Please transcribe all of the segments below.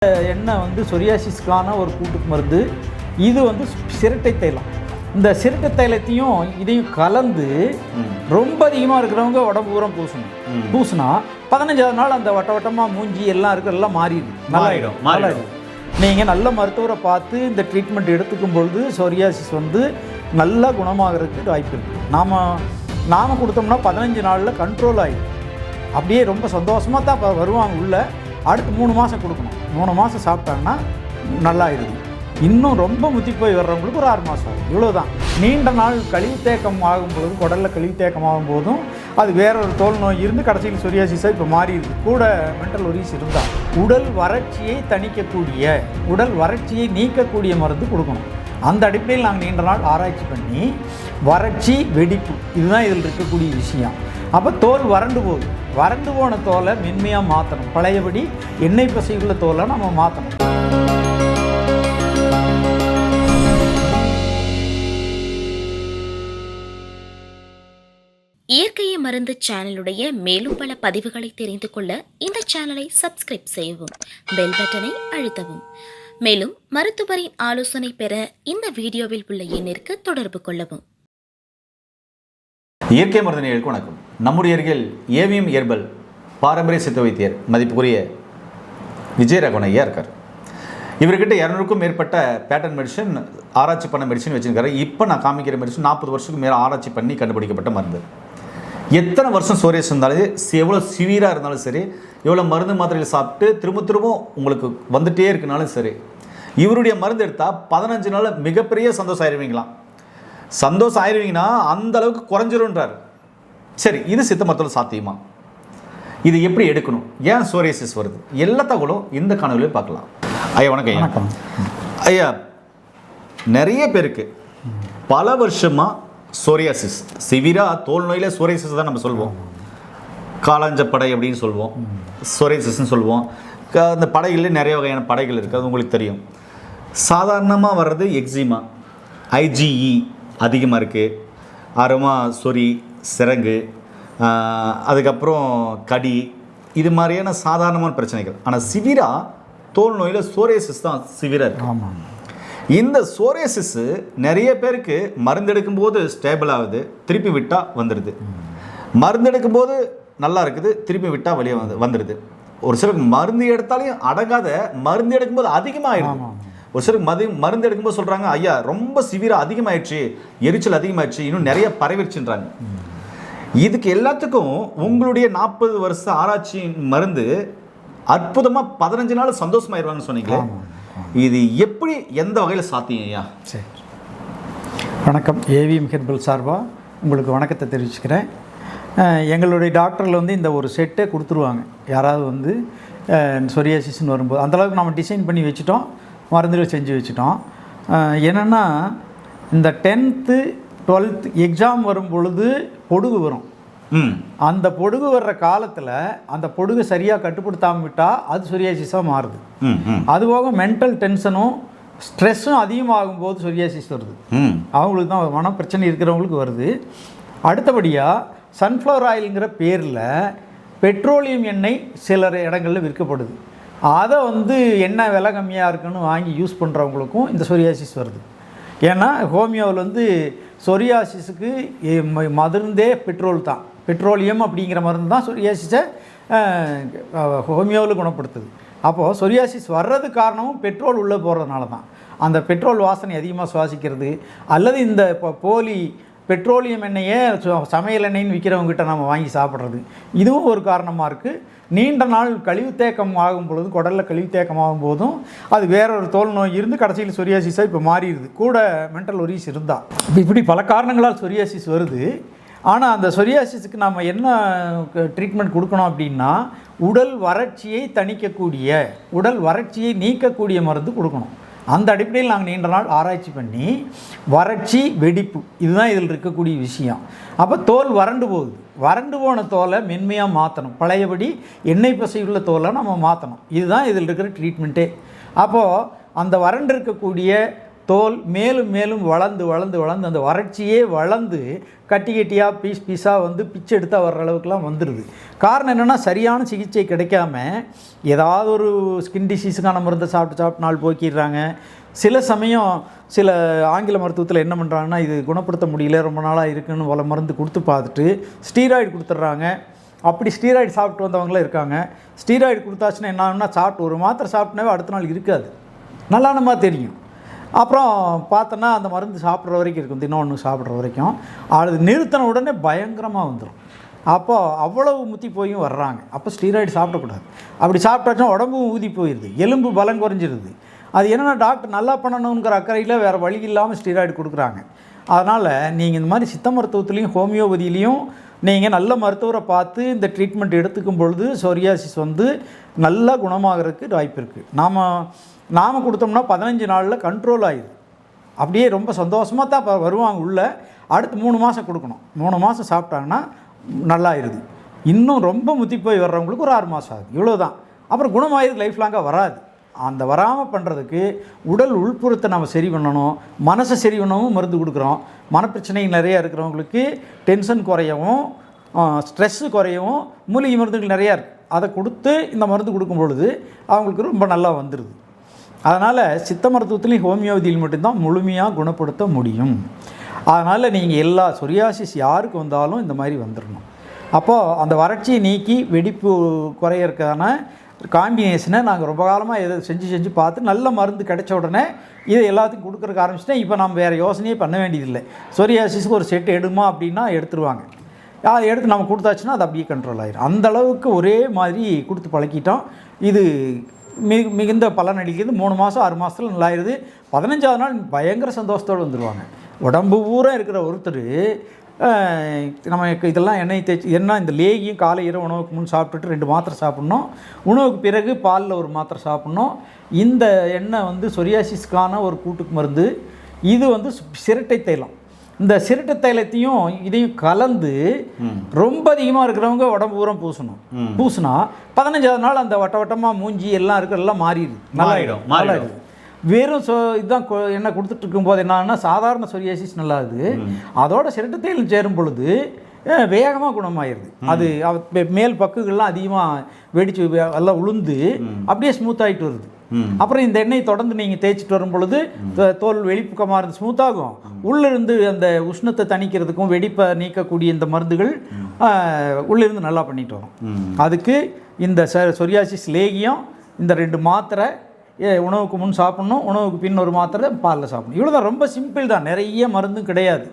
எண்ணெய் வந்து சொரியாசிஸ்க்கான ஒரு கூட்டு மருந்து. இது வந்து சிரட்டை தைலம். இந்த சிரட்டை தைலத்தையும் இதையும் கலந்து ரொம்ப அதிகமாக இருக்கிறவங்க உடம்பு பூரா பூசினா 15 நாள் அந்த வட்டமாக மூஞ்சி எல்லாம் இருக்கு, எல்லாம் மாறிடும். நீங்கள் நல்ல மருத்துவரை பார்த்து இந்த ட்ரீட்மெண்ட் எடுத்துக்கும் பொழுது சொரியாசிஸ் வந்து நல்லா குணமாகிறதுக்கு வாய்ப்பு இருக்குது. நாம் கொடுத்தோம்னா 15 நாளில் கண்ட்ரோல் ஆகிடும். அப்படியே ரொம்ப சந்தோஷமாக தான் வருவாங்க உள்ள. அடுத்து 3 மாதம் கொடுக்கணும். 3 மாதம் சாப்பிட்டாங்கன்னா நல்லா ஆயிடுது. இன்னும் ரொம்ப முத்தி போய் வர்றவங்களுக்கு ஒரு 6 மாதம் ஆகும். இவ்வளோதான். நீண்ட நாள் கழிவு தேக்கம் ஆகும்போது, குடலில் கழிவு தேக்கம் ஆகும்போதும் அது வேற ஒரு தோல் நோய் இருந்து கடைசியில் சொரியாசிஸாக இப்போ மாறிடுது. கூட மென்டல் ஒரிஸ் இருந்தால் உடல் வறட்சியை தணிக்கக்கூடிய, உடல் வறட்சியை நீக்கக்கூடிய மருந்து கொடுக்கணும். அந்த அடிப்படையில் நாங்கள் நீண்ட நாள் ஆராய்ச்சி பண்ணி வறட்சி, வெடிப்பு இதுதான் இதில் இருக்கக்கூடிய விஷயம். அப்போ தோல் வறண்டு போகுது. வறண்டு போன தோலை மென்மையாக மாற்றணும். பழையபடி எண்ணெய் பசையுள்ள தோலை நம்ம மாற்றணும். இயற்கையை மருந்து சேனலுடைய மேலும் பல பதிவுகளை தெரிந்து கொள்ள இந்த சேனலை சப்ஸ்கிரைப் செய்யவும், பெல் பட்டனை அழுத்தவும். மேலும் மருத்துவரின் ஆலோசனை பெற இந்த வீடியோவில் உள்ள எண்ணிற்கு தொடர்பு கொள்ளவும். இயற்கை மருந்து நேயர்களுக்கு வணக்கம். நம்முடைய அருகில் ஏவிஎம் இயர்பல் பாரம்பரிய சித்த வைத்தியர் மதிப்புக்குரிய விஜயராகவன் ஐயா இருக்கார். இவர்கிட்ட 200க்கும் மேற்பட்ட பேட்டர்ன் மெடிசன், ஆராய்ச்சி பண்ண மெடிசன் வச்சுருக்காரு. இப்போ நான் காமிக்கிற மெடிசன் 40 வருஷத்துக்கு மேலே ஆராய்ச்சி பண்ணி கண்டுபிடிக்கப்பட்ட மருந்து. எத்தனை வருஷம் சோரியாசிஸ் இருந்தாலும், எவ்வளோ சிவியராக இருந்தாலும் சரி, எவ்வளோ மருந்து மாத்திரைகள் சாப்பிட்டு திரும்ப உங்களுக்கு வந்துகிட்டே இருக்குனாலும் சரி, இவருடைய மருந்து எடுத்தால் 15 நாள் மிகப்பெரிய சந்தோஷம் ஆயிடுவீங்களாம். சந்தோஷம் ஆயிடுவீங்கன்னா அந்த அளவுக்கு குறைஞ்சிருன்றார். சரி, இது சித்த மருத்துவத்தில் சாத்தியமா? இது எப்படி எடுக்கணும்? ஏன் சோரியாசிஸ் வருது? எல்லா தகவலும் இந்த காணொலியில் பார்க்கலாம். ஐயா வணக்கம். வணக்கம் ஐயா. நிறைய பேருக்கு பல வருஷமாக சோரியாசிஸ், சிவியராக தோல் நோயில் சோரியாசிஸ் தான் நம்ம சொல்வோம். காளாஞ்ச படை அப்படின்னு சொல்லுவோம், சோரியாசிஸ்ன்னு சொல்லுவோம். அந்த படைகளில் நிறைய வகையான படைகள் இருக்குது, அது உங்களுக்கு தெரியும். சாதாரணமாக வர்றது எக்ஸிமா, ஐஜிஇ அதிகமாக இருக்குது. அப்புறமா சொறி, சிரங்கு, அதுக்கப்புறம் கடி, இது மாதிரியான சாதாரணமான பிரச்சனைகள். ஆனால் சிவியராக தோல் நோயில் சோரியாசிஸ் தான் சிவியராக இருக்குது. இந்த சோரியாசிஸ் நிறைய பேருக்கு மருந்து எடுக்கும்போது ஸ்டேபிள் ஆகுது, திருப்பி விட்டால் வந்துடுது. மருந்து எடுக்கும்போது நல்லா இருக்குது, திருப்பி விட்டால் வெளியே வந்துடுது. ஒரு சிலருக்கு மருந்து எடுத்தாலையும் அடங்காத, மருந்து எடுக்கும்போது அதிகமாகிடுது. ஒரு சிலருக்கு மருந்து எடுக்கும்போது சொல்கிறாங்க, ஐயா ரொம்ப சிவியராக அதிகமாகிடுச்சு, எரிச்சல் அதிகமாகிடுச்சு, இன்னும் நிறைய பரவிடுச்சுன்றாங்க. இதுக்கு எல்லாத்துக்கும் உங்களுடைய 40 வருஷ ஆராய்ச்சி மருந்து அற்புதமாக 15 நாள் சந்தோஷமாயிருவாங்கன்னு சொன்னீங்களே, இது எப்படி, எந்த வகையில் சாத்தியம் ஐயா? சரி, வணக்கம். ஏவிஎம் ஹெர்பல் சார்பாக உங்களுக்கு வணக்கத்தை தெரிவிச்சுக்கிறேன். எங்களுடைய டாக்டரில் வந்து இந்த ஒரு செட்டை கொடுத்துருவாங்க. யாராவது வந்து சொரியாசிஸ்ன்னு வரும்போது அந்தளவுக்கு நம்ம டிசைன் பண்ணி வச்சுட்டோம், மருந்துகள் செஞ்சு வச்சுட்டோம். என்னென்னா, இந்த 10th 12th எக்ஸாம் வரும் பொழுது பொடுகு வரும். அந்த பொடுகு வர்ற காலத்தில் அந்த பொடுகு சரியாக கட்டுப்படுத்தாமல் விட்டால் அது சொரியாசிஸாக மாறுது. அதுபோக மென்டல் டென்ஷனும் ஸ்ட்ரெஸ்ஸும் அதிகமாகும் போது சொரியாசிஸ் வருது. அவங்களுக்கு தான் மன பிரச்சனை இருக்கிறவங்களுக்கு வருது. அடுத்தபடியாக சன்ஃப்ளவர் ஆயிலுங்கிற பேரில் பெட்ரோலியம் எண்ணெய் சில இடங்களில் விற்கப்படுது. அதை வந்து எண்ணெய் விலை கம்மியாக இருக்குன்னு வாங்கி யூஸ் பண்ணுறவங்களுக்கும் இந்த சொரியாசிஸ் வருது. ஏன்னா ஹோமியோவில் வந்து சொரியாசிஸுக்கு மருந்தே பெட்ரோல் தான். பெட்ரோலியம் அப்படிங்கிற மருந்து தான் சொரியாசிஸை ஹோமியோவில் குணப்படுத்துது. அப்போது சொரியாசிஸ் வர்றது காரணமும் பெட்ரோல் உள்ளே போகிறதுனால தான். அந்த பெட்ரோல் வாசனை அதிகமாக சுவாசிக்கிறது, அல்லது இந்த போலி பெட்ரோலியம் எண்ணெயே சமையல் எண்ணெய்ன்னு விற்கிறவங்ககிட்ட நம்ம வாங்கி சாப்பிட்றது, இதுவும் ஒரு காரணமாக இருக்குது. நீண்ட நாள் கழிவு தேக்கம் ஆகும் பொழுது, குடலில் கழிவு தேக்கம் ஆகும் போதும் அது வேற ஒரு தோல் நோய் இருந்து கடைசியில் சொரியாசிஸாக இப்போ மாறிடுது. கூட மென்டல் ஒரிஸ் இருந்தால் இப்படி பல காரணங்களால் சொரியாசிஸ் வருது. ஆனால் அந்த சொரியாசிஸுக்கு நம்ம என்ன ட்ரீட்மெண்ட் கொடுக்கணும் அப்படின்னா, உடல் வறட்சியை தணிக்கக்கூடிய, உடல் வறட்சியை நீக்கக்கூடிய மருந்து கொடுக்கணும். அந்த அடிப்படையில் நாங்கள் நீண்ட நாள் ஆராய்ச்சி பண்ணி வறட்சி, வெடிப்பு இதுதான் இதில் இருக்கக்கூடிய விஷயம். அப்போ தோல் வறண்டு போகுது. வறண்டு போன தோலை மென்மையாக மாற்றணும். பழையபடி எண்ணெய் பசையுள்ள தோலை நம்ம மாற்றணும். இதுதான் இதில் இருக்கிற ட்ரீட்மெண்ட்டே. அப்போது அந்த வறண்டு இருக்கக்கூடிய தோல் மேலும் மேலும் வளர்ந்து வளர்ந்து வளர்ந்து அந்த வறட்சியே வளர்ந்து கட்டி கட்டியாக பீஸாக வந்து பிச்சை எடுத்தால் வர்ற அளவுக்குலாம் வந்துடுது. காரணம் என்னென்னா சரியான சிகிச்சை கிடைக்காம ஏதாவது ஒரு ஸ்கின் டிசீஸுக்கான மருந்தை சாப்பிட்டு நாள் போக்கிடுறாங்க. சில சமயம் சில ஆங்கில மருத்துவத்தில் என்ன பண்ணுறாங்கன்னா, இது குணப்படுத்த முடியல, ரொம்ப நாளாக இருக்குன்னு பல மருந்து கொடுத்து பார்த்துட்டு ஸ்டீராய்டு கொடுத்துட்றாங்க. அப்படி ஸ்டீராய்டு சாப்பிட்டு வந்தவங்களும் இருக்காங்க. ஸ்டீராய்டு கொடுத்தாச்சுன்னா என்ன ஆகும்னா, சாப்பிட்டு ஒரு மாத்திரை சாப்பிட்னாவே அடுத்த நாள் இருக்காது, நல்லானமா தெரியும். அப்புறம் பார்த்தோன்னா அந்த மருந்து சாப்பிட்ற வரைக்கும் இருக்கும், இன்னொன்று சாப்பிட்ற வரைக்கும். அது நிறுத்தின உடனே பயங்கரமாக வந்துடும். அப்போ அவ்வளவு முத்தி போயும் வர்றாங்க. அப்போ ஸ்டீராய்டு சாப்பிடக்கூடாது. அப்படி சாப்பிட்டாச்சும் உடம்பும் ஊதி போயிடுது, எலும்பு பலம் குறைஞ்சிருது. அது என்னென்னா டாக்டர் நல்லா பண்ணணுங்கிற அக்கறையில் வேறு வழி இல்லாமல் ஸ்டீராய்டு கொடுக்குறாங்க. அதனால் நீங்கள் இந்த மாதிரி சித்த மருத்துவத்துலேயும் ஹோமியோபதியிலையும் நீங்கள் நல்ல மருத்துவரை பார்த்து இந்த ட்ரீட்மெண்ட் எடுத்துக்கும் பொழுது சொரியாசிஸ் வந்து நல்லா குணமாகறதுக்கு வாய்ப்பு இருக்குது. நாம் கொடுத்தோம்னா 15 நாளில் கண்ட்ரோல் ஆகிடுது. அப்படியே ரொம்ப சந்தோஷமாக தான் இப்போ வருவாங்க உள்ளே. அடுத்து 3 மாதம் கொடுக்கணும். 3 மாதம் சாப்பிட்டாங்கன்னா நல்லாயிருது. இன்னும் ரொம்ப முத்தி போய் வர்றவங்களுக்கு ஒரு 6 மாதம் ஆகுது, இவ்வளோ தான். அப்புறம் குணமாயிருது, லைஃப் லாங்காக வராது. அந்த வராமல் பண்ணுறதுக்கு உடல் உள்புறத்தை நம்ம சரி பண்ணணும், மனசை சரி பண்ணவும் மருந்து கொடுக்குறோம். மனப்பிரச்சனை நிறையா இருக்கிறவங்களுக்கு டென்ஷன் குறையவும் ஸ்ட்ரெஸ்ஸு குறையவும் மூலிகை மருந்துகள் நிறையா இருக்குது. அதை கொடுத்து இந்த மருந்து கொடுக்கும் பொழுது அவங்களுக்கு ரொம்ப நல்லா வந்துடுது. அதனால் சித்த மருத்துவத்துலேயும் ஹோமியோபதியில் மட்டும்தான் முழுமையாக குணப்படுத்த முடியும். அதனால் நீங்கள் எல்லா சொரியாசிஸ் யாருக்கு வந்தாலும் இந்த மாதிரி வந்துடணும். அப்போது அந்த வறட்சியை நீக்கி வெடிப்பு குறையறதுக்கான காம்பினேஷனை நாங்கள் ரொம்ப காலமாக எதை செஞ்சு பார்த்து நல்ல மருந்து கிடைச்ச உடனே இதை எல்லாத்துக்கும் கொடுக்குறக்கு ஆரம்பிச்சிட்டேன். இப்போ நம்ம வேறு யோசனையே பண்ண வேண்டியதில்லை. சொரியாசிஸ்க்கு ஒரு செட் எடுமா அப்படின்னா எடுத்துருவாங்க. அதை எடுத்து நம்ம கொடுத்தாச்சுன்னா அது அப்படியே கண்ட்ரோல் ஆகிடும். அந்தளவுக்கு ஒரே மாதிரி கொடுத்து பழக்கிட்டோம். இது மிகுந்த பலன் அளிக்கிறது. 3 மாதம் 6 மாதத்தில் நல்லாயிருது. 15ஆவது நாள் பயங்கர சந்தோஷத்தோடு வந்துடுவாங்க. உடம்பு பூரா இருக்கிற ஒருத்தர் நம்ம இதெல்லாம் எண்ணெய் தேய்ச்சி என்ன இந்த லேகியும் காலை இரவு உணவுக்கு முன் சாப்பிட்டுட்டு 2 மாத்திரை சாப்பிட்ணும். உணவுக்கு பிறகு பாலில் ஒரு மாத்திரை சாப்பிட்ணும். இந்த எண்ணெய் வந்து சொரியாசிஸ்க்கான ஒரு கூட்டுக்கு மருந்து. இது வந்து சிரட்டை தைலம். இந்த சிரட்டை தைலத்தையும் இதையும் கலந்து ரொம்ப அதிகமாக இருக்கிறவங்க உடம்பு பூரம் பூசினா 15ஆவது நாள் அந்த வட்டமாக மூஞ்சி எல்லாம் இருக்கிறதெல்லாம் மாறிடுது. வெறும் இதுதான் எண்ணெய் கொடுத்துட்டு இருக்கும்போது என்னன்னா சாதாரண சொரியாசிஸ் நல்லாது. அதோட சிரட்டை தைலம் சேரும் பொழுது வேகமாக குணமாயிருது. அது மேல் பக்குகள்லாம் அதிகமாக வெடிச்சு எல்லாம் உளுந்து அப்படியே ஸ்மூத் ஆகிட்டு வருது. அப்புறம் இந்த எண்ணெய் தொடர்ந்து நீங்கள் தேய்ச்சிட்டு வரும் பொழுது தோல் வெளிப்புக்கமாக இருந்து ஸ்மூத்தாகும். உள்ளிருந்து அந்த உஷ்ணத்தை தணிக்கிறதுக்கும் வெடிப்பை நீக்கக்கூடிய இந்த மருந்துகள் உள்ளிருந்து நல்லா பண்ணிட்டு வரும். அதுக்கு இந்த சொரியாசிஸ் லேகியம், இந்த 2 மாத்திரை உணவுக்கு முன் சாப்பிட்ணும், உணவுக்கு பின் ஒரு மாத்திரை பாலில் சாப்பிடணும். இவ்வளோ தான், ரொம்ப சிம்பிள் தான், நிறைய மருந்தும் கிடையாது.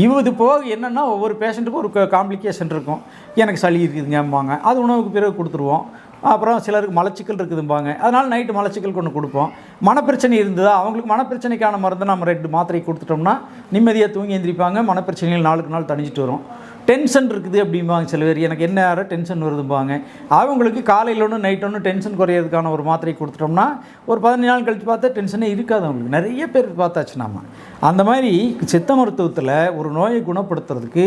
இது போக என்னென்னா ஒவ்வொரு பேஷண்ட்டுக்கும் ஒரு காம்ப்ளிகேஷன் இருக்கும். எனக்கு சளி இருக்குதுங்கம்பாங்க, அது உணவுக்கு பிறகு கொடுத்துருவோம். அப்புறம் சிலருக்கு மலச்சிக்கல் இருக்குதும்பாங்க, அதனால் நைட்டு மலச்சிக்கல் கொண்டு கொடுப்போம். மனப்பிரச்சனை இருந்ததா அவங்களுக்கு மனப்பிரச்சனைக்கான மருந்து நம்ம 2 மாத்திரை கொடுத்துட்டோம்னா நிம்மதியாக தூங்கி எந்திரிப்பாங்க. மனப்பிரச்சனைகள் நாளுக்கு நாள் தணிச்சிட்டு வரும். டென்ஷன் இருக்குது அப்படிம்பாங்க சில பேர், எனக்கு என்ன யாரோ டென்ஷன் வருதும்பாங்க. அவங்களுக்கு காலையில் ஒன்று நைட் ஒன்று டென்ஷன் குறையிறதுக்கான ஒரு மாத்திரை கொடுத்துட்டோம்னா ஒரு 15 நாள் கழித்து பார்த்தா டென்ஷனே இருக்காது அவங்களுக்கு. நிறைய பேர் பார்த்தாச்சு நம்ம. அந்த மாதிரி சித்த மருத்துவத்தில் ஒரு நோயை குணப்படுத்துறதுக்கு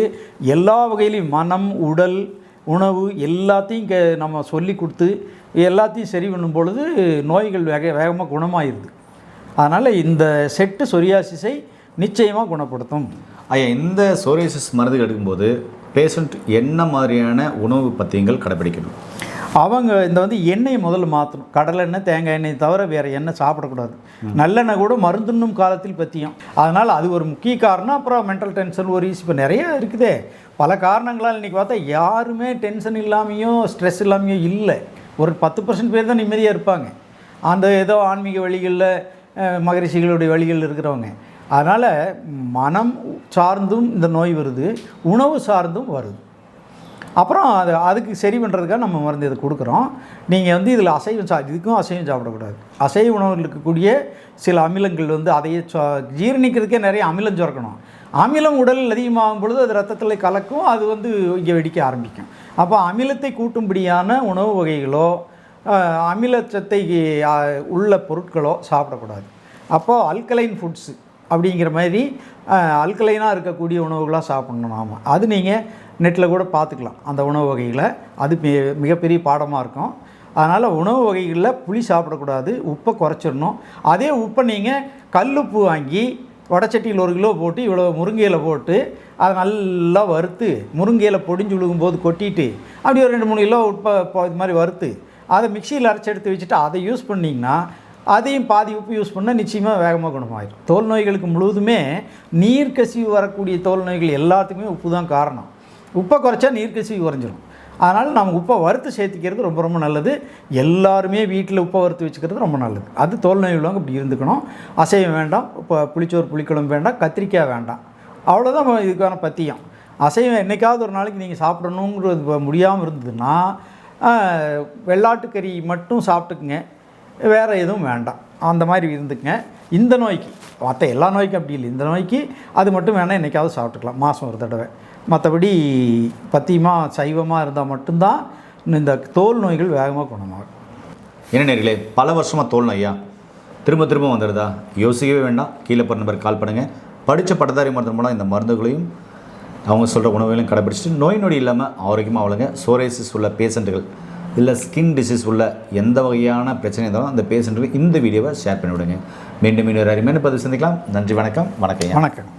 எல்லா வகையிலையும் மனம், உடல், உணவு எல்லாத்தையும் நம்ம சொல்லி கொடுத்து எல்லாத்தையும் சரி பண்ணும் பொழுது நோய்கள் வேகமாக குணமாயிருது. அதனால் இந்த செட்டு சொரியாசிஸை நிச்சயமாக குணப்படுத்தும். ஐயா, இந்த சொரியாசிஸ் மருந்து எடுக்கும்போது பேஷண்ட் என்ன மாதிரியான உணவு பத்தியங்கள் கடைப்பிடிக்கணும்? அவங்க இந்த எண்ணெயை முதல்ல மாற்றணும். கடலை எண்ணெய், தேங்காய் எண்ணெய் தவிர வேறு எண்ணெய் சாப்பிடக்கூடாது. நல்லெண்ணெய் கூட மருந்துண்ணும் காலத்தில் பற்றியும். அதனால் அது ஒரு முக்கிய காரணம். அப்புறம் மென்டல் டென்ஷன், ஒரிஸ், இப்போ நிறைய இருக்குதே பல காரணங்களால். இன்றைக்கி பார்த்தா யாருமே டென்ஷன் இல்லாமையும் ஸ்ட்ரெஸ் இல்லாமையும் இல்லை. ஒரு 10% பேர் தான் நிம்மதியாக இருப்பாங்க. அந்த ஏதோ ஆன்மீக வழிகளில் மகரிஷிகளுடைய வழிகளில் இருக்கிறவங்க. அதனால் மனம் சார்ந்தும் இந்த நோய் வருது, உணவு சார்ந்தும் வருது. அப்புறம் அதுக்கு சரி பண்ணுறதுக்காக நம்ம மருந்து இதை கொடுக்குறோம். நீங்கள் இதில் இதுக்கும் அசைவம் சாப்பிடக்கூடாது. அசைவ உணவில் இருக்கக்கூடிய சில அமிலங்கள் அதையே ஜீரணிக்கிறதுக்கே நிறைய அமிலம் சுரக்கணும். அமிலம் உடலில் அதிகமாகும் பொழுது அது ரத்தத்தில் கலக்கும், அது இங்கே வெடிக்க ஆரம்பிக்கும். அப்போ அமிலத்தை கூட்டும்படியான உணவு வகைகளோ அமிலச்சத்தை உள்ள பொருட்களோ சாப்பிடக்கூடாது. அப்போது அல்கலைன் ஃபுட்ஸு அப்படிங்கிற மாதிரி அல்கலைனாக இருக்கக்கூடிய உணவுகளாக சாப்பிட்ணும் நாம். அது நீங்கள் நெட்டில் கூட பார்த்துக்கலாம் அந்த உணவு வகைகளை. அது மிகப்பெரிய பாடமாக இருக்கும். அதனால் உணவு வகைகளில் புளி சாப்பிடக்கூடாது, உப்பை குறைச்சிடணும். அதே உப்பை நீங்கள் கல்லுப்பு வாங்கி வடச்சட்டியில் 1 கிலோ போட்டு இவ்வளோ முருங்கையில் போட்டு அதை நல்லா வறுத்து முருங்கையில் பொடிஞ்சு விழுகும்போது கொட்டிட்டு அப்படி ஒரு 2-3 கிலோ உப்பை இது மாதிரி வறுத்து அதை மிக்சியில் அரைச்சி எடுத்து வச்சுட்டு அதை யூஸ் பண்ணிங்கன்னா அதையும் பாதி உப்பு யூஸ் பண்ணால் நிச்சயமாக வேகமாக குணமாயிடும். தோல் நோய்களுக்கு முழுவதுமே நீர்க்கசிவு வரக்கூடிய தோல் நோய்கள் எல்லாத்துக்குமே உப்பு தான் காரணம். உப்பை குறைச்சா நீர்க்கசிவு குறைஞ்சிரும். அதனால் நம்ம உப்பை வறுத்து சேர்த்துக்கிறது ரொம்ப ரொம்ப நல்லது. எல்லாருமே வீட்டில் உப்பை வறுத்து வச்சுக்கிறது ரொம்ப நல்லது. அது தோல் நோய் உள்ளவங்க இப்படி இருந்துக்கணும். அசைவம் வேண்டாம், இப்போ புளிச்சோறு புளிக்குழம்பு வேண்டாம், கத்திரிக்காய் வேண்டாம். அவ்வளோதான் இதுக்கான பத்தியம். அசைவம் என்றைக்காவது ஒரு நாளைக்கு நீங்கள் சாப்பிடணுங்கிறது முடியாமல் இருந்ததுன்னா வெள்ளாட்டுக்கறி மட்டும் சாப்பிட்டுக்குங்க, வேறு எதுவும் வேண்டாம். அந்த மாதிரி இருந்துக்குங்க. இந்த நோய்க்கு, மற்ற எல்லா நோய்க்கும் அப்படி இல்லை, இந்த நோய்க்கு அது மட்டும் வேணால் என்றைக்காவது சாப்பிட்டுக்கலாம் மாதம் ஒரு தடவை. மற்றபடி பத்தியமாக சைவமாக இருந்தால் மட்டும்தான் இந்த தோல் நோய்கள் வேகமாக குணமாகும். என்ன நேர்களே, பல வருஷமாக தோல் நோய்யா திரும்ப திரும்ப வந்துடுதா? யோசிக்கவே வேண்டாம், கீழே போகிற நம்பருக்கு கால் பண்ணுங்கள். படித்த பட்டதாரி மருத்துவம் மூலம் இந்த மருந்துகளையும் அவங்க சொல்கிற உணவுகளையும் கடைபிடிச்சிட்டு நோய் நொடி இல்லாமல் ஆரோக்கியமாக அவளுங்க. சோரேசிஸ் உள்ள பேஷண்ட்டுகள் இல்லை ஸ்கின் டிசீஸ் உள்ள எந்த வகையான பிரச்சனை இருந்தாலும் அந்த பேஷண்ட்டுக்கு இந்த வீடியோவை ஷேர் பண்ணிவிடுங்க. மீண்டும் இன்னொரு அருமையான பதிவு சந்திக்கலாம். நன்றி, வணக்கம். வணக்கம்.